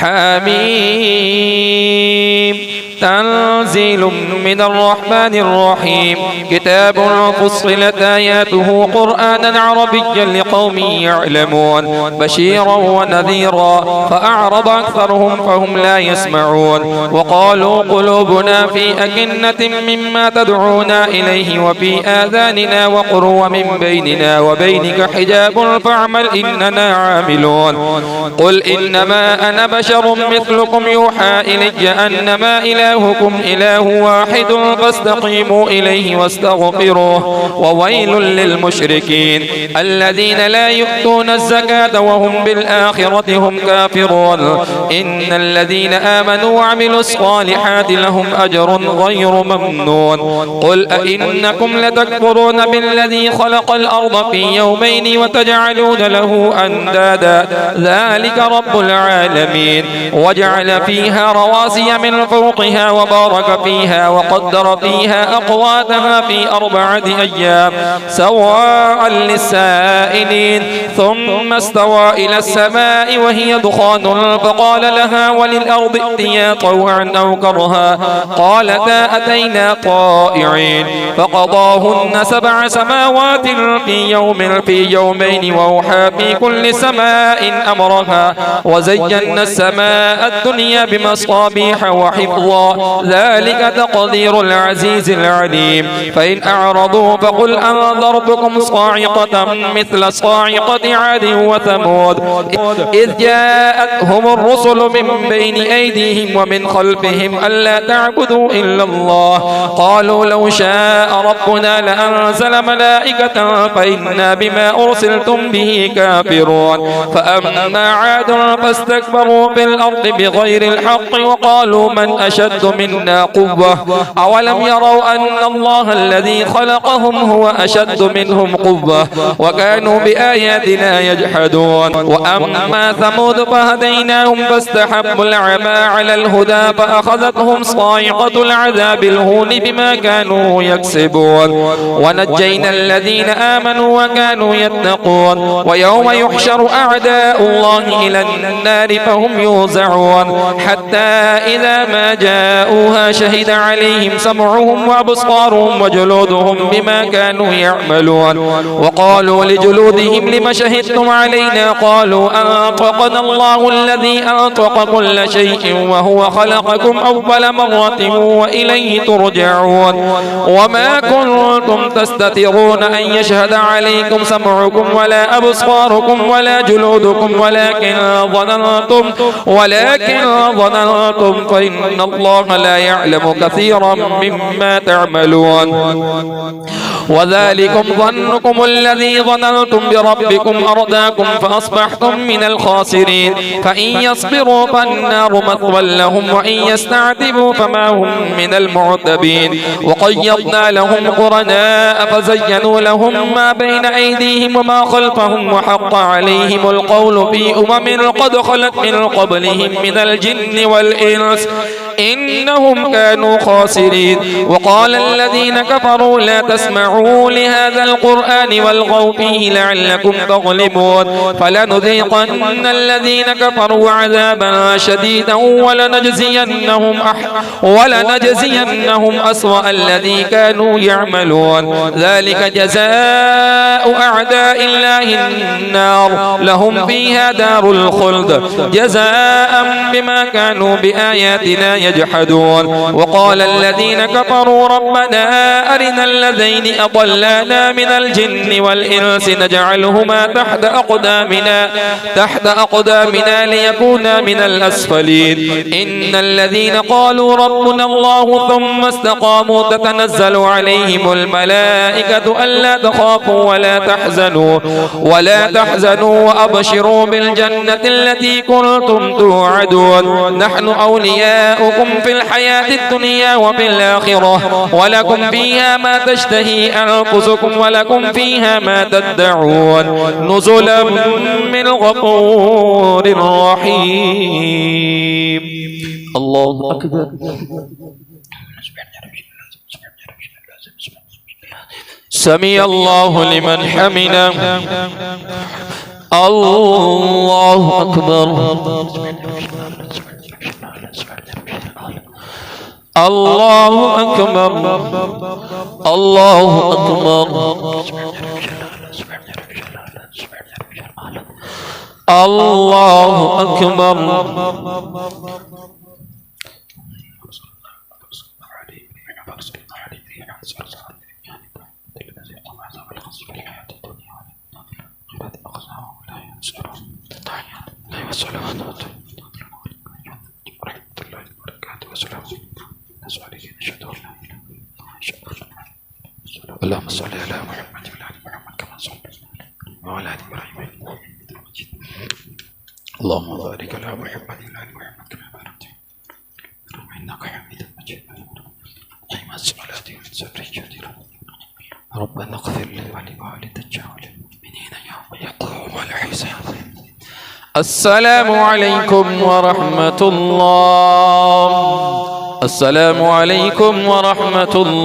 حميم تنزيل من الرحمن الرحيم كتاب فصلت آياته قرآنا عربيا لقوم يعلمون بشيرا ونذيرا فأعرض أكثرهم فهم لا يسمعون وقالوا قلوبنا في أكنة مما تدعونا إليه وفي آذاننا وقر ومن بيننا وبينك حجاب فاعمل إننا عاملون قل إنما أنا بشر مثلكم يوحى إلي أنما إلهكم إله واحد فاستقيموا إليه واستغفروه وويل للمشركين الذين لا يؤتون الزكاة وهم بالآخرة هم كافرون إن الذين آمنوا وعملوا الصالحات لهم أجر غير ممنون قل أئنكم لتكفرون بالذي خلق الأرض في يومين وتجعلون له أندادا ذلك رب العالمين وجعل فيها رواسي من فوقها وبارك فيها وقدر فيها أقواتها في 4 أيام سواء للسائلين ثم استوى إلى السماء وهي دخان فقال لها وللأرض ائتيا طوعا أو كرها قالتا أتينا طائعين فقضاهن 7 سماوات في يومين وأوحى في كل سماء أمرها وزينا السماء الدنيا بمصابيح وحفظا ذلك تقدير العزيز العليم فإن أعرضوا فقل أنذرتكم صاعقة مثل صاعقة عاد وثمود إذ جاءتهم الرسل من بين أيديهم ومن خلفهم ألا تعبدوا إلا الله قالوا لو شاء ربنا لأنزل ملائكة فإنا بما أرسلتم به كافرون فأما عاد فاستكبروا في الأرض بغير الحق وقالوا من أشد منا قوة أولم يروا أن الله الذي خلقهم هو أشد منهم قوة وكانوا بآياتنا يجحدون وأما ثمود فهديناهم فاستحبوا العمى على الهدى فأخذتهم صاعقة العذاب الهون بما كانوا يكسبون ونجينا الذين آمنوا وكانوا يتقون ويوم يحشر أعداء الله إلى النار فهم يوزعون حتى إذا ما جاءوها شهد عليهم سمعهم وأبصارهم وجلودهم بما كانوا يعملون وقالوا لجلودهم لم شهدتم علينا قالوا أنطقنا الله الذي أنطق كل شيء وهو خلقكم أول مرة وإليه ترجعون وما كنتم تستترون أن يشهد عليكم سمعكم ولا أبصاركم ولا جلودكم ولكن ظننتم فإن الله لا يعلم كثيرا مما تعملون وذلكم ظنكم الذي ظننتم بربكم أرداكم فأصبحتم من الخاسرين فإن يصبروا فالنار مثوى لهم وإن يستعتبوا فما هم من المعتبين وقيضنا لهم قرناء فزينوا لهم ما بين أيديهم وما خلفهم وحق عليهم القول في قد خلت من قبلهم من الجن والإنس إنهم كانوا خاسرين وقال الذين كفروا لا تسمعوا لهذا القرآن والغوا فيه لعلكم تغلبون فلنذيقن الذين كفروا عذابا شديدا ولنجزينهم أسوأ الذي كانوا يعملون ذلك جزاء أعداء الله النار لهم فيها دار الخلد جزاء بما كانوا بآياتنا يجحدون وقال الذين كفروا ربنا أرنا الذين أضلانا من الجن والإنس نجعلهما تحت أقدامنا ليكونا من الأسفلين إن الذين قالوا ربنا الله ثم استقاموا تتنزل عليهم الملائكة ألا تخافوا ولا تحزنوا وأبشروا بالجنة التي كنتم توعدون نحن أولياؤكم في الحياة الدنيا وفي الآخرة ولكم فيها ما تشتهي أنفسكم ولكم فيها ما تدعون نزلا من غفور رحيم الله أكبر سمع الله لمن حمده الله أكبر الله أكبر الله أكبر الله أكبر اللهم صل على محمد وعلى ال محمد كما صليت وعلى ال ابراهيم اللهم بارك على محمد وعلى ال محمد كما باركت انك حميد مجيد قيم الصلاة والسر ربنا اغفر لي ولوالدي والمؤمنين يوم يقوم الحساب. السلام عليكم ورحمة الله. السلام عليكم ورحمة الله.